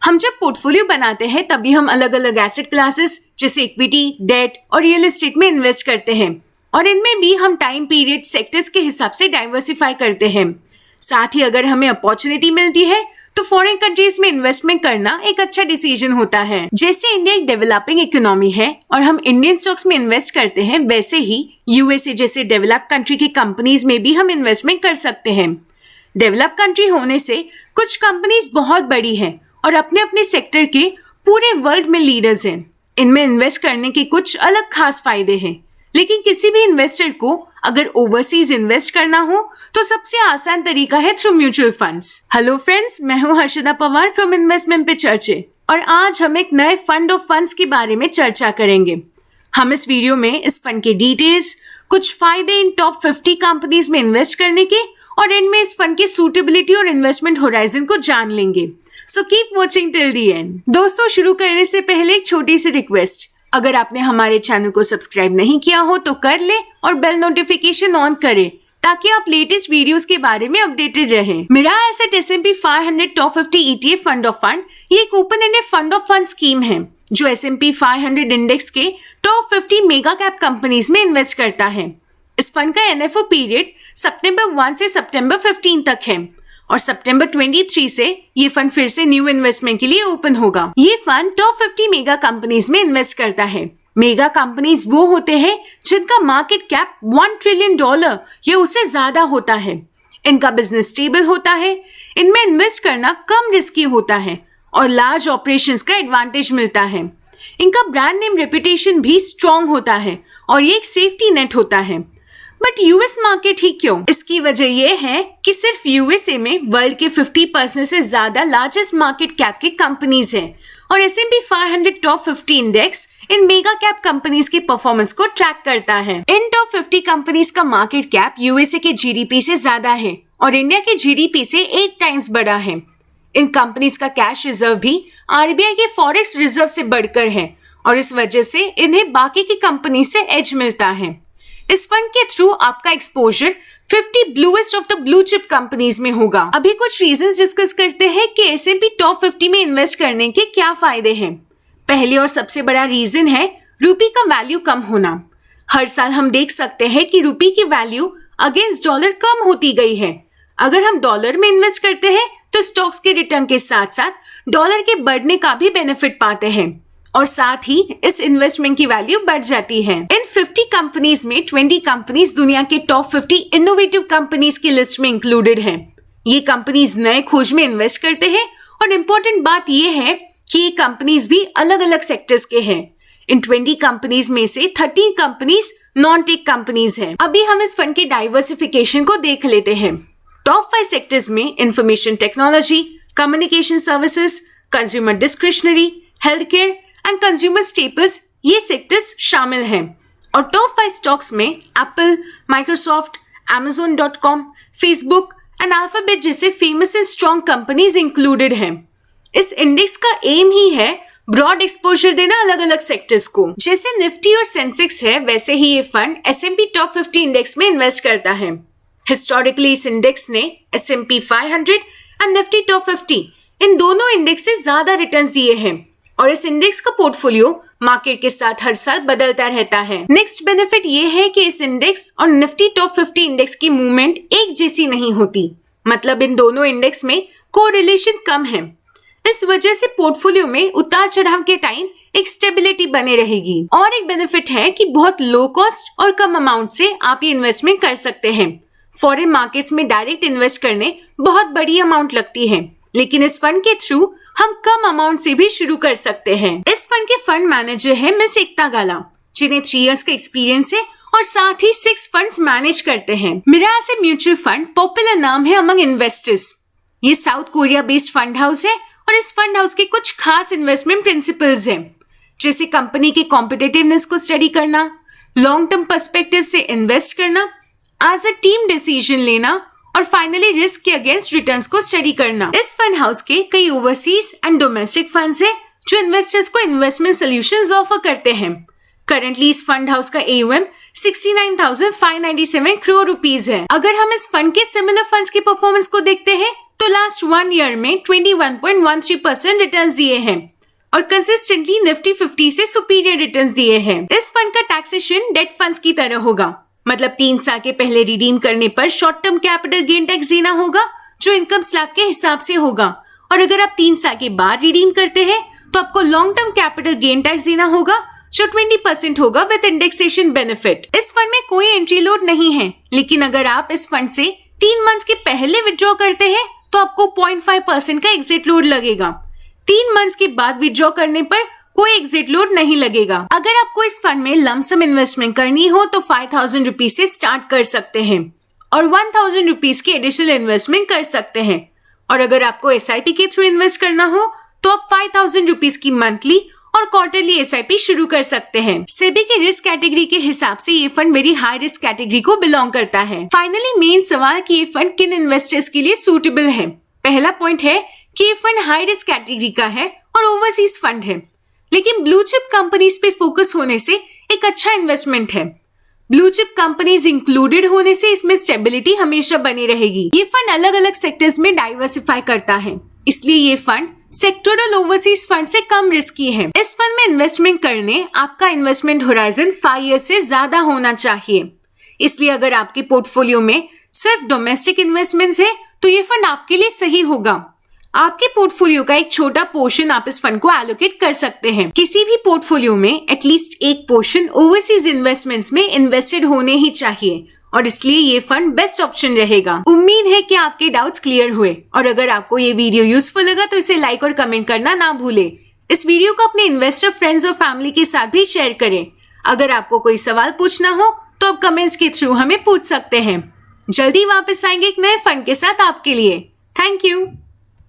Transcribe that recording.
हम जब पोर्टफोलियो बनाते हैं तभी हम अलग अलग एसेट क्लासेस जैसे इक्विटी, डेट और रियल एस्टेट में इन्वेस्ट करते हैं और इनमें भी हम टाइम पीरियड, सेक्टर्स के हिसाब से डाइवर्सिफाई करते हैं। साथ ही अगर हमें अपॉर्चुनिटी मिलती है तो फॉरेन कंट्रीज में इन्वेस्टमेंट करना एक अच्छा डिसीजन होता है। जैसे इंडिया एक डेवलपिंग इकोनॉमी है और हम इंडियन स्टॉक्स में इन्वेस्ट करते हैं, वैसे ही यूएसए जैसे डेवलप्ड कंट्री की कंपनीज में भी हम इन्वेस्टमेंट कर सकते हैं। डेवलप कंट्री होने से कुछ कंपनीज बहुत बड़ी हैं और अपने अपने सेक्टर के पूरे वर्ल्ड में लीडर्स हैं। इनमें इन्वेस्ट करने के कुछ अलग खास फायदे हैं, लेकिन किसी भी इन्वेस्टर को अगर ओवरसीज इन्वेस्ट करना हो तो सबसे आसान तरीका है through mutual funds. Hello friends, मैं हूं हर्षदा पवार फ्रॉम इन्वेस्टमेंट पे चर्चे और आज हम एक नए फंड ऑफ फंड्स के बारे में चर्चा करेंगे। हम इस वीडियो में इस फंड के डिटेल्स, कुछ फायदे इन टॉप 50 कंपनीज में इन्वेस्ट करने के और इनमें इस फंड की सूटेबिलिटी और इन्वेस्टमेंट होराइजन को जान लेंगे। So keep watching till the end. दोस्तों, शुरू करने से पहले एक छोटी सी रिक्वेस्ट, अगर आपने हमारे चैनल को सब्सक्राइब नहीं किया हो तो कर ले और बेल नोटिफिकेशन ऑन करें ताकि आप लेटेस्ट वीडियोस के बारे में अपडेटेड रहें। Mirae asset S&P 500 top 50 ETF fund of fund ये एक open ended fund of fund scheme है जो S&P 500 इंडेक्स के टॉप 50 मेगा कैप कंपनीज में इन्वेस्ट करता है। इस फंड का NFO पीरियड सितंबर 1 से सितंबर 15 तक है और सितंबर 23 से ये फंड फिर से न्यू इन्वेस्टमेंट के लिए ओपन होगा। ये फंड टॉप 50 मेगा कंपनीज में इन्वेस्ट करता है। मेगा कंपनीज वो होते हैं जिनका मार्केट कैप $1 ट्रिलियन या उससे ज्यादा होता है। इनका बिजनेस स्टेबल होता है, इनमें इन्वेस्ट करना कम रिस्की होता है और लार्ज ऑपरेशंस का एडवांटेज मिलता है। इनका ब्रांड नेम रेपुटेशन भी स्ट्रॉन्ग होता है और ये एक सेफ्टी नेट होता है। बट यूएस मार्केट ही क्यों? इसकी वजह यह है कि सिर्फ यूएसए में वर्ल्ड के 50% से ज्यादा लार्जेस्ट मार्केट कैप के कंपनीज हैं और S&P 500 टॉप 50 इंडेक्स इन मेगा कैप कंपनीज के परफॉर्मेंस को ट्रैक करता है। इन टॉप 50 कंपनीज का मार्केट कैप यूएसए के जीडीपी से ज्यादा है और इंडिया के जीडीपी से 8 टाइम्स बड़ा है। इन कंपनीज का कैश रिजर्व भी आरबीआई के फॉरेक्स रिजर्व से बढ़कर है और इस वजह से इन्हें बाकी की कंपनी से एज मिलता है। इस फंड के थ्रू आपका exposure 50 bluest of the blue chip companies में होगा। अभी कुछ रीजंस डिस्कस करते हैं कि S&P टॉप 50 में इन्वेस्ट करने के क्या फायदे हैं। पहले और सबसे बड़ा रीजन है रूपी का वैल्यू कम होना। हर साल हम देख सकते हैं कि रूपी की वैल्यू अगेंस्ट डॉलर कम होती गई है। अगर हम डॉलर में इन्वेस्ट करते हैं तो स्टॉक्स के रिटर्न के साथ साथ डॉलर के बढ़ने का भी बेनिफिट पाते हैं और साथ ही इस इन्वेस्टमेंट की वैल्यू बढ़ जाती है। इन 50 कंपनीज में 20 कंपनीज दुनिया के टॉप 50 इनोवेटिव कंपनीज की लिस्ट में इंक्लूडेड हैं। ये कंपनीज नए खोज में इन्वेस्ट करते हैं और इम्पोर्टेंट बात ये है कि ये कंपनीज भी अलग अलग सेक्टर्स के हैं। इन 20 कंपनीज में से 13 कंपनीज नॉन टेक कंपनीज हैं। अभी हम इस फंड की डाइवर्सिफिकेशन को देख लेते हैं। टॉप 5 सेक्टर्स में information technology, communication services, consumer discretionary, health care and consumer staples ये सेक्टर्स शामिल हैं और टॉप 5 स्टॉक्स में Apple, Microsoft, Amazon.com, Facebook and Alphabet जैसे famous and strong companies included हैं। इस इंडेक्स का एम ही है ब्रॉड एक्सपोजर देना अलग अलग सेक्टर्स को। जैसे निफ्टी और सेंसेक्स है, वैसे ही ये फंड S&P टॉप 50 इंडेक्स में इन्वेस्ट करता है। हिस्टोरिकली इस इंडेक्स ने S&P 500 एंड निफ्टी टॉप 50 इन दोनों इंडेक्स से ज्यादा रिटर्न्स दिए हैं और इस इंडेक्स का पोर्टफोलियो मार्केट के साथ हर साल बदलता रहता है। नेक्स्ट बेनिफिट ये है कि इस इंडेक्स और निफ्टी टॉप 50 इंडेक्स की मूवमेंट एक जैसी नहीं होती, मतलब इन दोनों इंडेक्स में कोरिलेशन कम है। इस वजह से पोर्टफोलियो में उतार चढ़ाव के टाइम एक स्टेबिलिटी बने रहेगी। और एक बेनिफिट है कि बहुत लो कॉस्ट और कम अमाउंट से आप ये इन्वेस्टमेंट कर सकते हैं। फॉरेन मार्केट्स में डायरेक्ट इन्वेस्ट करने बहुत बड़ी अमाउंट लगती है, लेकिन इस फंड के थ्रू हम कम अमाउंट से भी शुरू कर सकते हैं। इस फंड के फंड मैनेजर है मिस एकता गाला, जिन्हें 3 इयर्स का एक्सपीरियंस है और साथ ही 6 फंड्स मैनेज करते हैं। Mirae asset mutual fund popular नाम है अमंग इन्वेस्टर्स। ये South Korea based fund house है और इस फंड हाउस के कुछ खास इन्वेस्टमेंट प्रिंसिपल्स हैं, जैसे कंपनी के कॉम्पिटिटिवनेस को स्टडी करना, लॉन्ग टर्म पर्सपेक्टिव से इन्वेस्ट करना, एज अ टीम डिसीजन लेना और फाइनली रिस्क के अगेंस्ट रिटर्न्स को स्टडी करना। इस फंड हाउस के कई ओवरसीज एंड डोमेस्टिक फंड्स हैं जो इन्वेस्टर्स को इन्वेस्टमेंट सॉल्यूशंस ऑफर करते हैं। करंटली इस फंड हाउस का AUM 69,597 करोड़ रुपीस है। अगर हम इस फंड के सिमिलर फंड्स की परफॉर्मेंस को देखते हैं तो लास्ट 1 ईयर में 21.13% रिटर्न दिए हैं और कंसिस्टेंटली निफ्टी 50 से सुपीरियर रिटर्न्स दिए हैं। इस फंड का टैक्सेशन डेट फंड्स की तरह होगा, मतलब 3 साल के पहले रिडीम करने पर short term capital gain tax देना होगा जो इनकम स्लैब के हिसाब से होगा, और अगर आप 3 साल के बाद रिडीम करते हैं तो आपको long term capital gain tax देना होगा जो 20% होगा विद इंडेक्सेशन बेनिफिट। इस फंड में कोई एंट्री लोड नहीं है, लेकिन अगर आप इस फंड से 3 मंथ्स के पहले विड्रॉ करते हैं तो आपको 0.5% का एग्जिट लोड लगेगा। 3 मंथ्स के बाद विड्रॉ करने पर कोई एग्जिट लोड नहीं लगेगा। अगर आपको इस फंड में लमसम इन्वेस्टमेंट करनी हो तो 5,000 रुपीज से स्टार्ट कर सकते हैं और 1,000 रुपीज की एडिशनल इन्वेस्टमेंट कर सकते हैं। और अगर आपको SIP के थ्रू इन्वेस्ट करना हो तो आप 5,000 रुपीज की मंथली और क्वार्टरली SIP शुरू कर सकते हैं। सेबी के रिस्क कैटेगरी के हिसाब से ये fund very high risk category को बिलोंग करता है। फाइनली मेन सवाल कि ये फंड किन इन्वेस्टर्स के लिए सूटेबल है। पहला पॉइंट है कि ये फंड हाई रिस्क कैटेगरी का है और ओवरसीज फंड है, लेकिन ब्लू चिप कंपनीज पे फोकस होने से एक अच्छा इन्वेस्टमेंट है। ब्लू चिप कंपनीज इंक्लूडेड होने से इसमें स्टेबिलिटी हमेशा बनी रहेगी। ये फंड अलग अलग सेक्टर्स में डाइवर्सिफाई करता है, इसलिए ये फंड सेक्टोरल ओवरसीज फंड से कम रिस्की है। इस फंड में इन्वेस्टमेंट करने आपका इन्वेस्टमेंट होराइजन 5 ईयर से ज्यादा होना चाहिए। इसलिए अगर आपके पोर्टफोलियो में सिर्फ डोमेस्टिक इन्वेस्टमेंट्स है तो ये फंड आपके लिए सही होगा। आपके पोर्टफोलियो का एक छोटा पोर्शन आप इस फंड को एलोकेट कर सकते हैं। किसी भी पोर्टफोलियो में एटलीस्ट एक पोर्शन ओवरसीज इन्वेस्टमेंट्स में इन्वेस्टेड होने ही चाहिए और इसलिए ये फंड बेस्ट ऑप्शन रहेगा। उम्मीद है कि आपके डाउट्स क्लियर हुए और अगर आपको ये वीडियो यूजफुल लगा तो इसे लाइक और कमेंट करना ना भूलें। इस वीडियो को अपने इन्वेस्टर फ्रेंड्स और फैमिली के साथ भी शेयर करें। अगर आपको कोई सवाल पूछना हो तो आप कमेंट्स के थ्रू हमें पूछ सकते हैं। जल्दी वापस आएंगे एक नए फंड के साथ आपके लिए। Thank you.